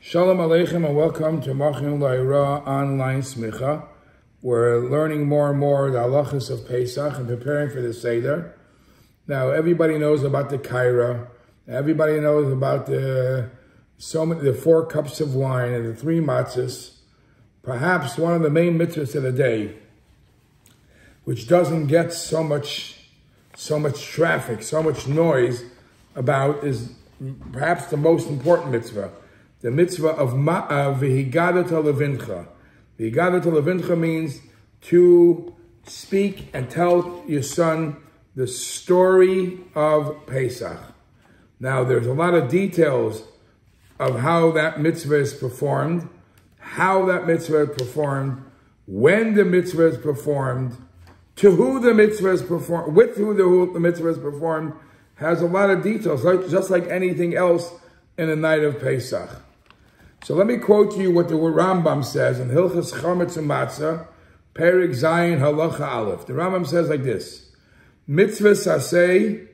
Shalom Aleichem and welcome to Machin Laira online Smicha. We're learning more and more the halachas of Pesach and preparing for the Seder. Now everybody knows about the Kaira. Everybody knows about the 4 cups of wine and the 3 matzahs. Perhaps one of the main mitzvahs of the day, which doesn't get so much traffic, so much noise about, is perhaps the most important mitzvah. The mitzvah of והגדת לבנך. והגדת לבנך means to speak and tell your son the story of Pesach. Now, there's a lot of details of how that mitzvah is performed, how that mitzvah is performed, when the mitzvah is performed, to who the mitzvah is performed, with who the mitzvah is performed, has a lot of details, just like anything else in the night of Pesach. So let me quote to you what the Rambam says in Hilchas Chametz U'Matzah, Perik Zayin Halacha Aleph. The Rambam says like this: Mitzvah Saseh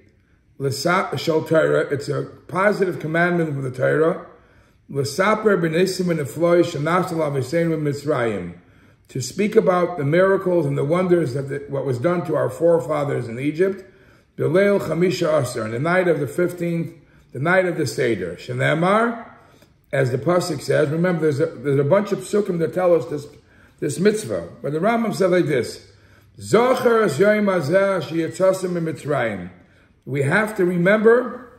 L'Shal Torah. It's a positive commandment of the Torah. L'Saper B'Nisim V'Nefloi Shenasal Aviseinu Mitzrayim. To speak about the miracles and the wonders that what was done to our forefathers in Egypt. B'Leil Chamisha Asar, on the night of the 15th, the night of the Seder. Shenemar, as the pasuk says. Remember, there's a bunch of psukim that tell us this mitzvah. But the Rambam said like this: Zocher es yom hazeh sheyatzasim miMitzrayim. We have to remember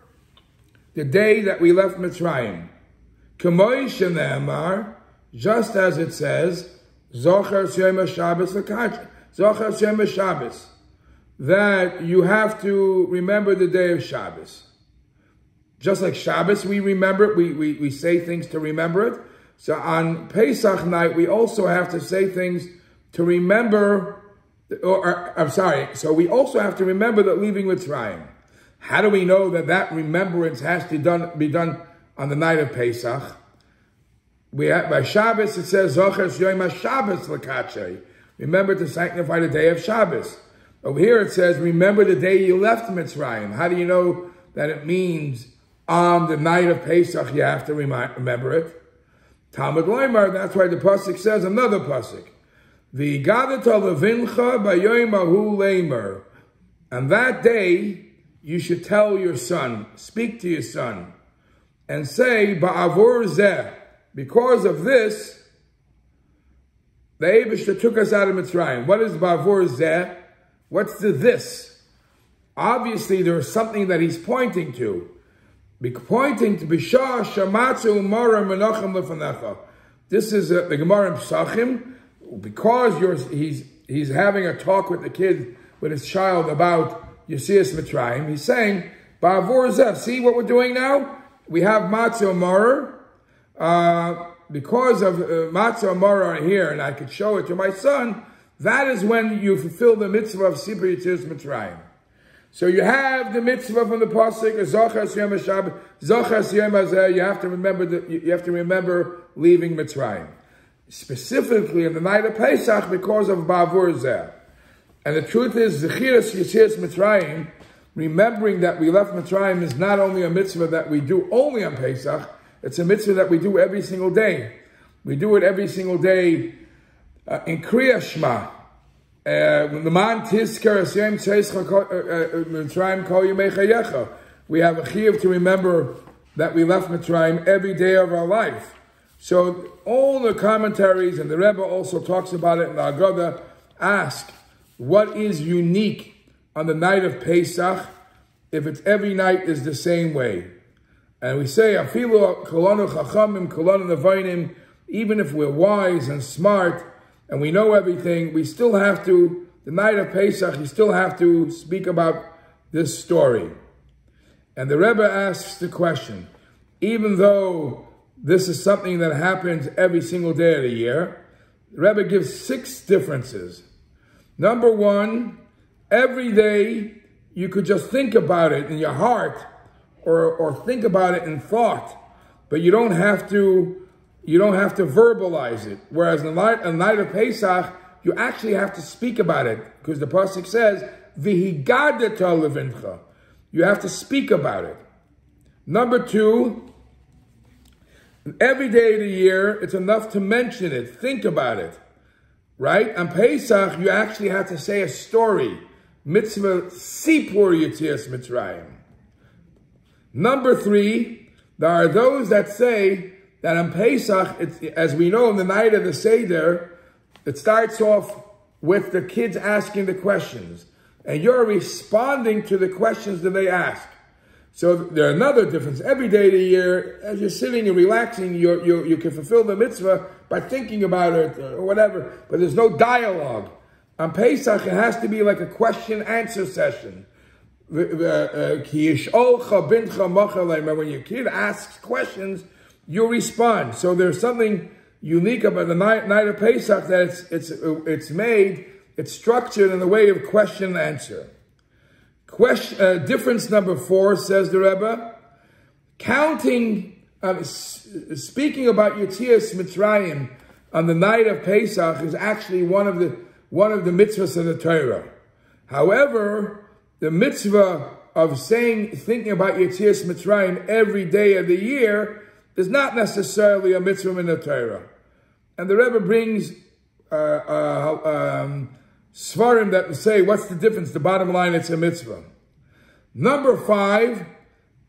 the day that we left Mitzrayim. K'moi shene'emar, just as it says, Zocher es yom haShabbos l'kach. Zocher es yom haShabbos. That you have to remember the day of Shabbos. Just like Shabbos, we remember it, we say things to remember it. So on Pesach night, we also have to say things to remember, so we also have to remember that leaving Mitzrayim. How do we know that remembrance has to be done on the night of Pesach? By Shabbos, it says, Zocher Yom HaShabbos L'Kachay. Remember to sanctify the day of Shabbos. Over here it says, remember the day you left Mitzrayim. How do you know that it means on the night of Pesach you have to remember it? Talmud Loimar, that's why the pasuk says, another pasuk, V'gadat levincha b'yoyim ahu leimer. On that day, you should tell your son, speak to your son, and say, Ba'avur zeh, because of this, the Eibishter took us out of Mitzrayim. What is Ba'avur zeh? What's the this? Obviously, there is something that he's pointing to. Pointing to Bishah Shamatzu Umara Menachem Lefanecha. This is the Gemara in Psachim. Because he's having a talk with the kid, with his child, about Yesias Mitzrayim. He's saying, Ba'avur zeh, see what we're doing now? We have Matzah Umara. Because of Matzah Umara here, and I could show it to my son, that is when you fulfill the mitzvah of Sibur Yetzias Mitzrayim. So you have the mitzvah from the pasuk, Zocher Yom HaShabbos, Zocher Yom HaZeh. You have to remember leaving Mitzrayim, specifically in the night of Pesach, because of Ba'avur Zeh. And the truth is, Zechiras Yetzias Mitzrayim, remembering that we left Mitzrayim, is not only a mitzvah that we do only on Pesach. It's a mitzvah that we do every single day. We do it every single day. In Kriya Shema, we have a chiyuv to remember that we left Mitzrayim every day of our life. So all the commentaries, and the Rebbe also talks about it in the Haggada, ask what is unique on the night of Pesach if it's every night is the same way. And we say, Afilu kolanu chachamim, kolanu nevainim, even if we're wise and smart and we know everything, we still have to, the night of Pesach, you still have to speak about this story. And the Rebbe asks the question, even though this is something that happens every single day of the year, the Rebbe gives 6 differences. Number 1, every day you could just think about it in your heart, or think about it in thought, but you don't have to verbalize it. Whereas on the night of Pesach, you actually have to speak about it, because the pasuk says, "V'higadat levincha." You have to speak about it. Number 2, Every day of the year, it's enough to mention it. Think about it. Right? On Pesach, you actually have to say a story. Mitzvah Sipur Yetzias Mitzrayim. Number 3, there are those that say that on Pesach, as we know, on the night of the Seder, it starts off with the kids asking the questions. And you're responding to the questions that they ask. So there's another difference. Every day of the year, as you're sitting and relaxing, you can fulfill the mitzvah by thinking about it or whatever. But there's no dialogue. On Pesach, it has to be like a question-answer session. When your kid asks questions, you respond. So there's something unique about the night of Pesach that it's structured in the way of question and answer. Difference number 4, says the Rebbe, speaking about Yetzias Mitzrayim on the night of Pesach is actually one of the mitzvahs of the Torah. However, the mitzvah of thinking about Yetzias Mitzrayim every day of the year is not necessarily a mitzvah in the Torah. And the Rebbe brings Svarim that say, what's the difference? The bottom line, it's a mitzvah. Number 5,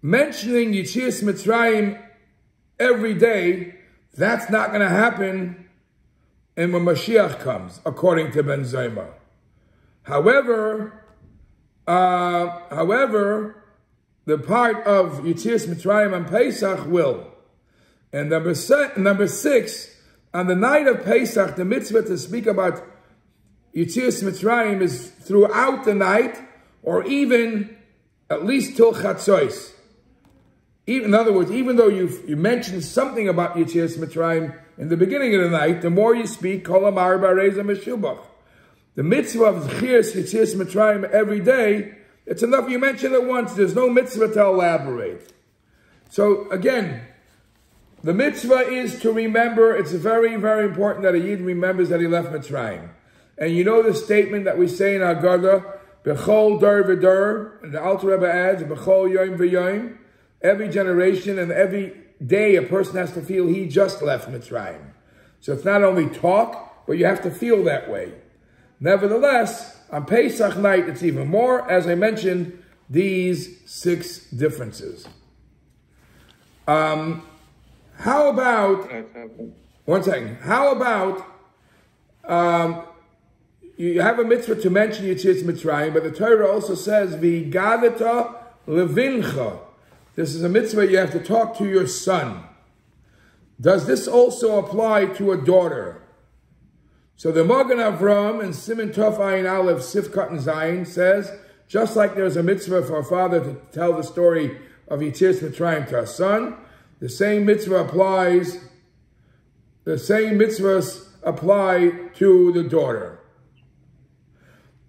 mentioning Yetzias Mitzrayim every day, that's not going to happen when Mashiach comes, according to Ben Zoma. However, the part of Yetzias Mitzrayim on Pesach will. And number 6, on the night of Pesach, the mitzvah to speak about Yetzias Mitzrayim is throughout the night, or even at least till Chatzos. In other words, even though you mentioned something about Yetzias Mitzrayim in the beginning of the night, the more you speak, Kol Amar Bareza Meshubach. The mitzvah of Zchias Yetzias Mitzrayim every day, it's enough you mention it once. There's no mitzvah to elaborate. So again, the mitzvah is to remember. It's very, very important that a Yid remembers that he left Mitzrayim. And you know the statement that we say in Haggada, B'chol dar v'dar, and the Alter Rebbe adds, B'chol yom v'yom, every generation and every day a person has to feel he just left Mitzrayim. So it's not only talk, but you have to feel that way. Nevertheless, on Pesach night, it's even more, as I mentioned, these 6 differences. How about, one second, how about, you have a mitzvah to mention Yetzias Mitzrayim, but the Torah also says, V'gadet lebincha. This is a mitzvah you have to talk to your son. Does this also apply to a daughter? So the Magen Avram in Siman Tov Ayin Aleph Sifkat and Zayin says, just like there's a mitzvah for a father to tell the story of Yetzias Mitzrayim to a son, the same mitzvah applies. The same mitzvahs apply to the daughter.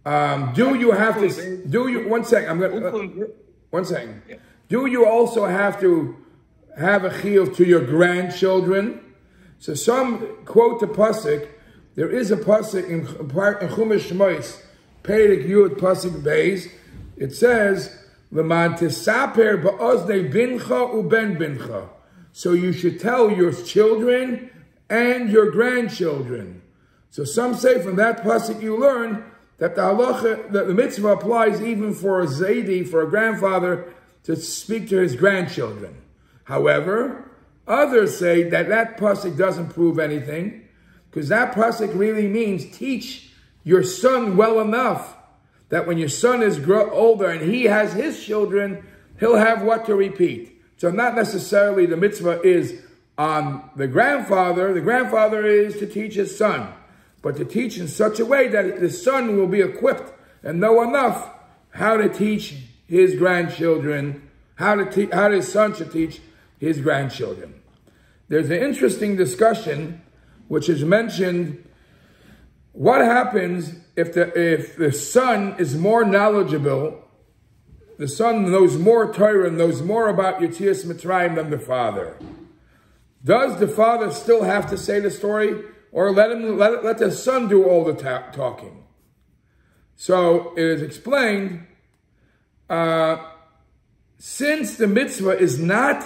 Do you have to? Do you? One second. One second. Do you also have to have a chiyuv to your grandchildren? So some quote the pasuk. There is a pasuk in Chumash Shmois, Perek Yud pasuk Beis. It says, "L'man tisaper ba'oznei bincha uben bincha." So you should tell your children and your grandchildren. So some say from that pasuk you learn that the halacha, that the mitzvah applies even for a zaidi, for a grandfather, to speak to his grandchildren. However, others say that that pasuk doesn't prove anything, because that pasuk really means teach your son well enough that when your son is older and he has his children, he'll have what to repeat. So not necessarily the mitzvah is on the grandfather. The grandfather is to teach his son, but to teach in such a way that the son will be equipped and know enough how to teach his grandchildren, how his son should teach his grandchildren. There's an interesting discussion which is mentioned. What happens if the son is more knowledgeable? The son knows more Torah, knows more about Yetzias Mitzrayim than the father. Does the father still have to say the story, or let the son do all the talking? So it is explained, since the mitzvah is not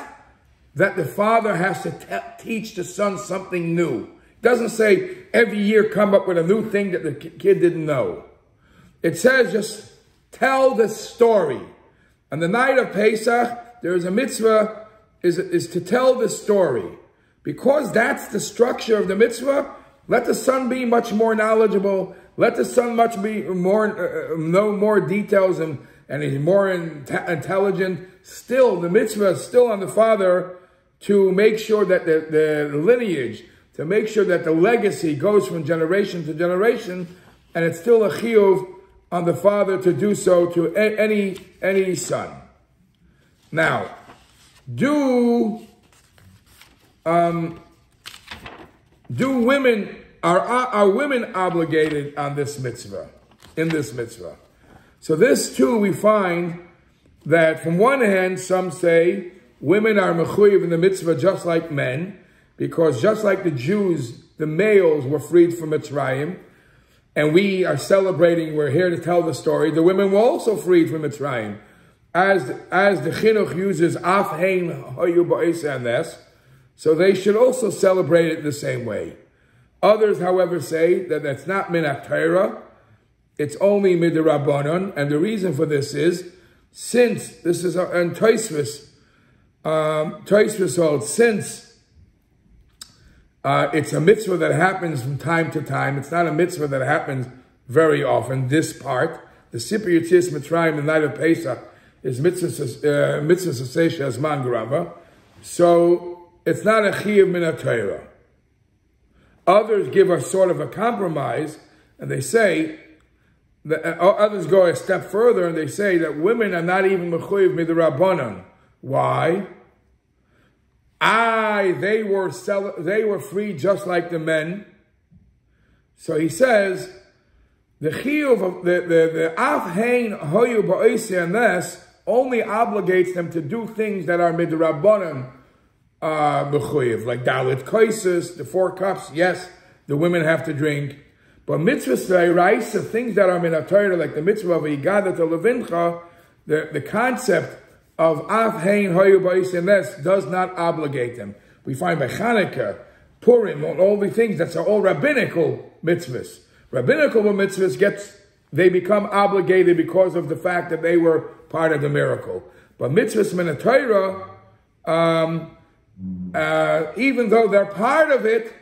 that the father has to teach the son something new. It doesn't say every year come up with a new thing that the kid didn't know. It says just tell the story. On the night of Pesach, there is a mitzvah, is to tell the story. Because that's the structure of the mitzvah, let the son be much more knowledgeable. Let the son know more details and he's more intelligent. Still, the mitzvah is still on the father to make sure that the lineage, to make sure that the legacy goes from generation to generation, and it's still a chiyuv on the father to do so to any son. Now, are women obligated on this mitzvah, in this mitzvah? So this too we find that from one hand, some say women are mechuyev in the mitzvah just like men, because just like the Jews, the males were freed from Mitzrayim, and we are celebrating, we're here to tell the story, the women were also freed from Mitzrayim. As the chinuch uses af hein hoyu ba'isa and this, so they should also celebrate it the same way. Others, however, say that that's not min ha-Torah, it's only midrabanan, and the reason for this is, since this is in Tosfos holds, since it's a mitzvah that happens from time to time, it's not a mitzvah that happens very often. This part, the Sipur Yetzias Mitzrayim, the night of Pesach, is mitzvah sasesha as man grava, so it's not a chiyuv min ha-Torah. Others give a sort of a compromise, and they say, others go a step further, and they say that women are not even mechuyev midrabanan. Why? They were free just like the men. So he says, the chiyuv of the af hein hoyu ba'isa and this only obligates them to do things that are midrabanan mechuyev, like dalit koises, the 4 cups. Yes, the women have to drink, but mitzvahs the things that are min ha-Torah, like the mitzvah of והגדת לבנך, the concept of af hein hoyu ba'isa and this does not obligate them. We find by Chanukah, Purim, all the things that's all rabbinical mitzvahs. Rabbinical mitzvahs they become obligated because of the fact that they were part of the miracle. But mitzvahs min ha-Torah, even though they're part of it,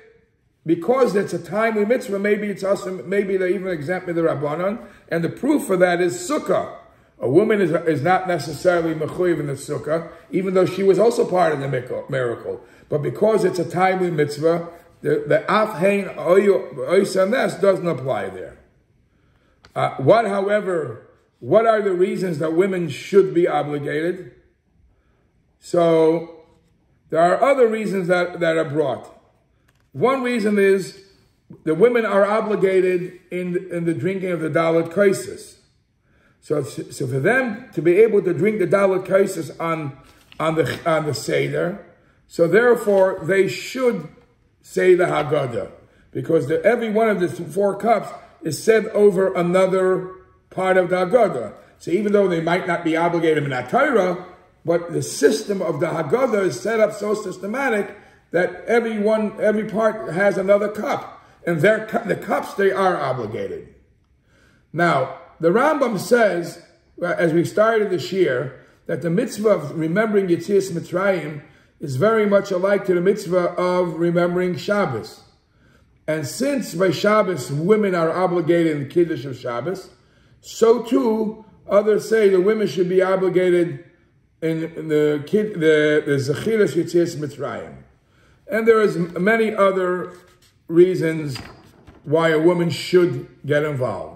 because it's a timely mitzvah, maybe it's awesome, maybe they even exempt the Rabbanon, and the proof for that is Sukkah. A woman is not necessarily mechuyev in the Sukkah, even though she was also part of the miracle. But because it's a timely mitzvah, the af hein oisanes doesn't apply there. What are the reasons that women should be obligated? So there are other reasons that are brought. One reason is the women are obligated in the drinking of the dalit koises. So for them to be able to drink the dalit koises on the Seder, so therefore they should say the Haggada, because every one of the 4 cups is said over another part of the Haggada. So even though they might not be obligated in ha-Torah, but the system of the Haggada is set up so systematic that every part has another cup, and the cups they are obligated. Now, the Rambam says, as we started this year, that the mitzvah of remembering Yetzias Mitzrayim is very much alike to the mitzvah of remembering Shabbos. And since by Shabbos women are obligated in the Kiddush of Shabbos, so too others say the women should be obligated in the Zechiras Yetzias Mitzrayim. And there is many other reasons why a woman should get involved.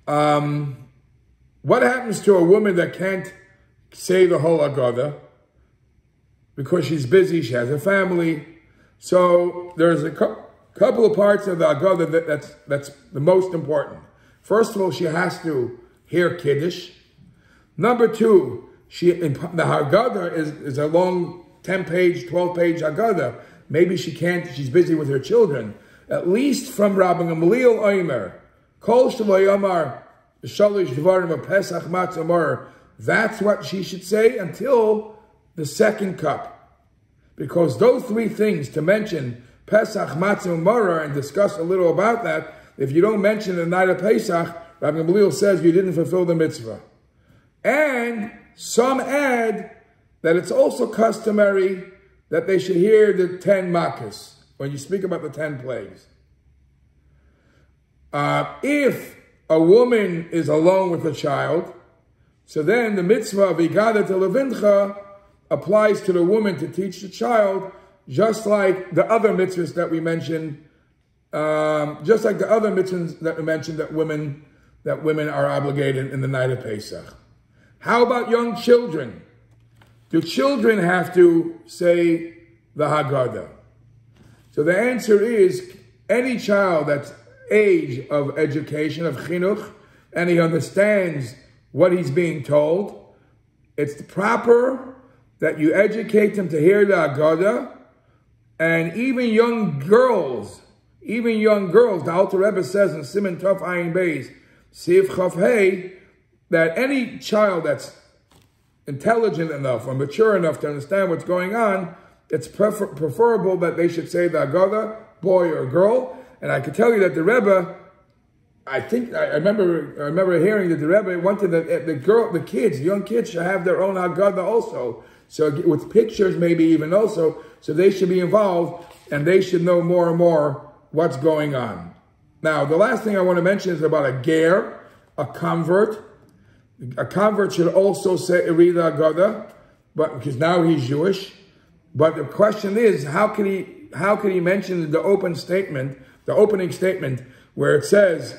What happens to a woman that can't say the whole Haggada because she's busy, she has a family? So there's a couple of parts of the Haggada that's the most important. First of all, she has to hear Kiddush. Number 2, the Haggada is a long 10-page, 12-page Haggada. Maybe she's busy with her children. At least from Rabbi Gamliel Omer, Kol Shelo Yomar Shalish Dvarim Pesach Matzah Mor, that's what she should say until the second cup. Because those three things, to mention Pesach, Matzah, and Maror, and discuss a little about that, if you don't mention the night of Pesach, Rabbi Gamliel says you didn't fulfill the mitzvah. And some add that it's also customary that they should hear the 10 makas when you speak about the 10 plagues. If a woman is alone with a child, so then the mitzvah of Haggada And The Mitzvah applies to the woman to teach the child, just like the other mitzvahs that we mentioned, that women are obligated in the night of Pesach. How about young children? Do children have to say the Haggada? So the answer is, any child that's age of education, of chinuch, and he understands what he's being told, it's proper that you educate him to hear the Haggada. And even young girls, the Alter Rebbe says in Siman Tov Ayin Beis, Sif Chaf Hey, that any child that's intelligent enough or mature enough to understand what's going on, it's preferable that they should say the Haggada, boy or girl. And I can tell you that the Rebbe, I remember hearing that the Rebbe wanted the young kids should have their own Haggada also. So with pictures maybe even also, so they should be involved and they should know more and more what's going on. Now, the last thing I want to mention is about a ger, a convert. A convert should also read the Haggada, but because now he's Jewish. But the question is, how can he mention the opening statement where it says,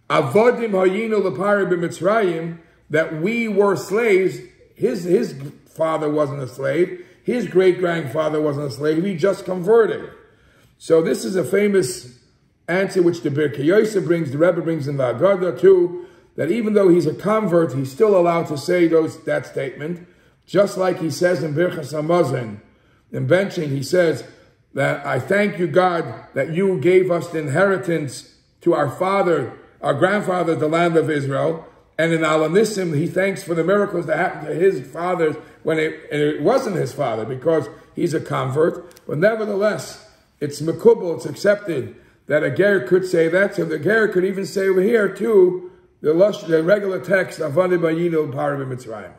Avodim hayinu l'pari b'Mitzrayim, that we were slaves. His father wasn't a slave. His great-grandfather wasn't a slave. He just converted. So this is a famous answer which the Birkei Yosef brings, the Rebbe brings in the Haggada too, that even though he's a convert, he's still allowed to say that statement, just like he says in Birchas Hamazon, in benching, he says that I thank you, God, that you gave us the inheritance to our grandfather, the land of Israel. And in Alanissim, he thanks for the miracles that happened to his fathers when it wasn't his father, because he's a convert. But nevertheless, it's mekubal, it's accepted that a ger could say that. So the ger could even say over here too, the regular text, Avodim hayinu l'pari b'Mitzrayim.